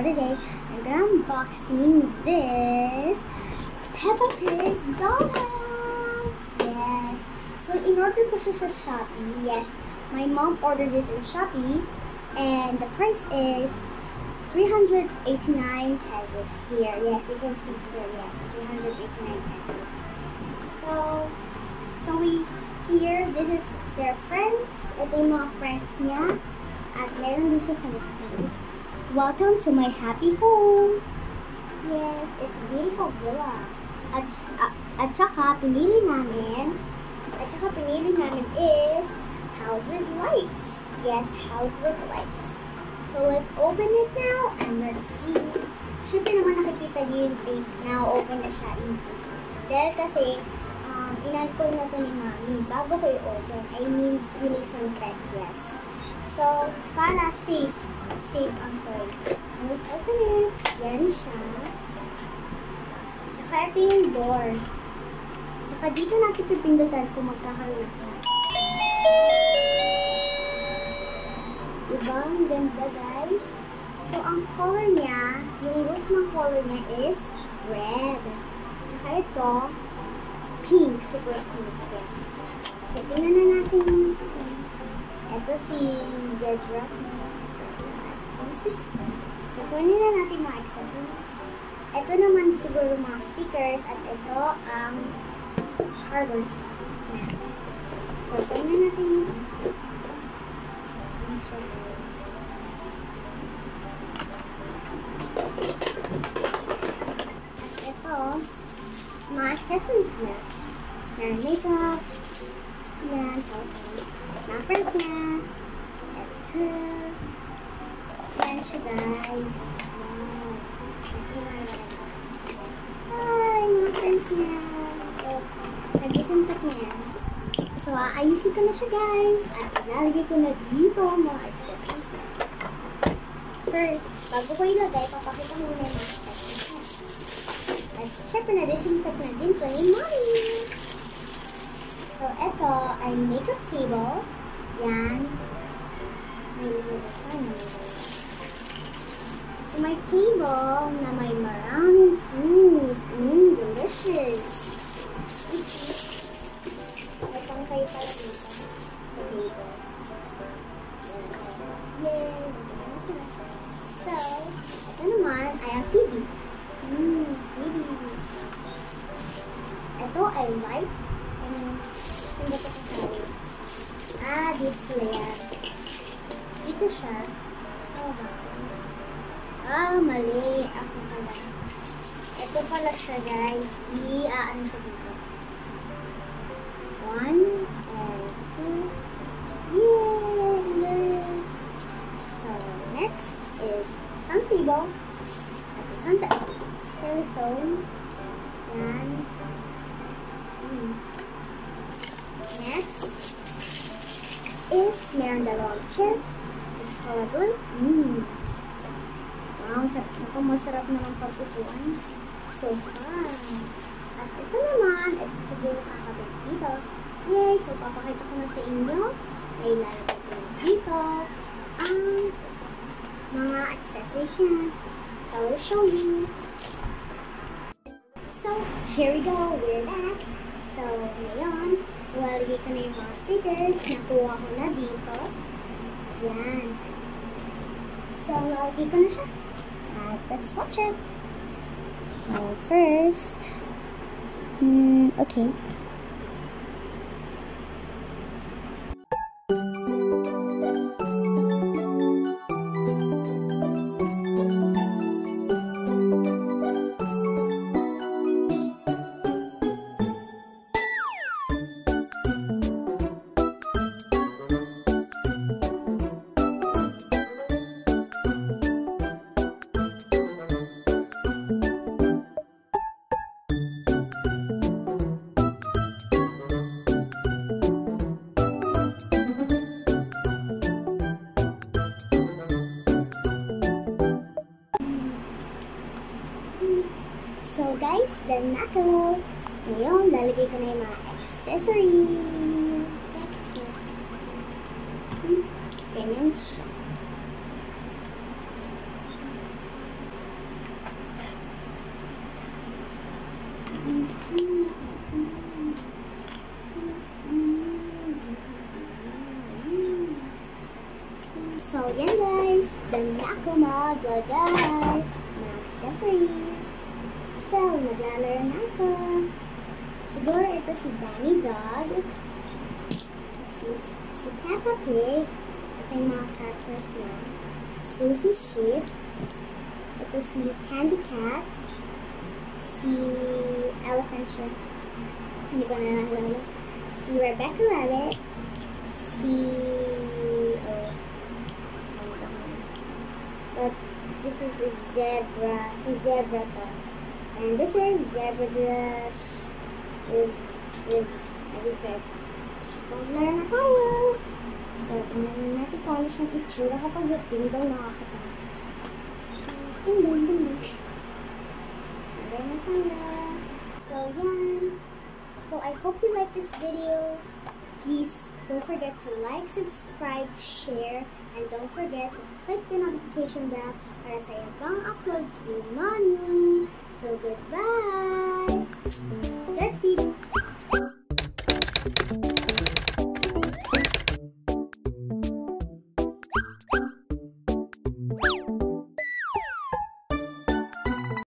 for today. I'm gonna unboxing this Peppa Pig dolls. Yes. So in order ko siya sa Shopee, yes, my mom ordered this in Shopee, and the price is 389 pesos here. Yes, you can see here. Yes, 389 pesos. So we here. This is their friends. Ito yung mga friends niya. At meron din siya sa likod. Welcome to my happy home. Yes, it's a beautiful villa. At saka pinili namin is house with lights. Yes, house with lights. So let's open it now and let's see. Siyempre naman nakikita niyo yung tape. Now open na siya easy. Dahil kasi in-alcohol na to ni Mami bago ko i-open. I mean, dinisinfect, yes. So, para safe ang toy. So, let's open it. Yan siya. Tsaka ito yung door. Tsaka dito natin pipindutan kung magkakaroon sa. Diba? Ang ganda, guys. So, ang color niya, yung roof ng color niya is red. Tsaka ito, pink. Super pink, yes. So, tingnan na natin. Ito si Zebra. So, kunin na natin mga accessories. Ito naman siguro mga stickers. At ito ang cardboard mat. So, tingnan natin yung stickers. At ito, mga accessories na. Yan, makeup. Yan, mga friends niya. Ito. Yan siya, guys. Yan. Hi, mga friends niya. So, nag-disinfect niya yan. So, ayusin ko na siya, guys. At ilalagay ko na dito ang mga accessories na. First, bago ko ilagay, papakita ko muna yung mga accessories niya. At syempre, na-disinfect na din ko ni Mommy. So, ito ay makeup table. Yan. So, my table na may maraming foods. Delicious. May pangkay pala dito sa table. Yay! So, ito naman ay ang TV. TV. Ito ay light. Hindi ko kasabi. Dito yan. Dito siya. Mali. Ako pala. Ito pala siya, guys. I-ano siya dito. 1 and 2. Yay! So, next is some table. At isang telephone. Yan. Next is meron dalawang chairs. It's colorful. Wow, masarap naman pagpupuan. So fun. At ito naman, ito siguro kakabit dito. Yay! So, papakita ko na sa inyo. May ilalagay ko dito ang mga accessories niya. So, I will show you. So, here we go. We're back. So, ngayon, lalagay ko na yung mga stickers. Nakuha ko na dito. Yan. So, lalagay ko na siya. At let's watch it. So, first, okay. So guys, done na ako. Ngayon, lalagay ko na yung mga accessories. Ganyan siya. guys, mga accessories. So, maglalaro na ako. Siguro ito si Danny Dog. Si Peppa Pig. Ito yung mga characters niya. Susie Sheep. Ito si Candy Cat. Si Elephant Shirt. Hindi ko na nalala. Si Rebecca Rabbit. But this is a zebra. Si zebra to. And this is zebra dash. Is everywhere. So, maglaro na tayo. So, tingnan natin kung ano siyang itsura kapag yung daw nakakatawa. Ding. So, maglaro na tayo. So, yan. So, I hope you like this video. Please don't forget to like, subscribe, share, and don't forget to click the notification bell para sa ibang uploads ni Mommy. So, goodbye!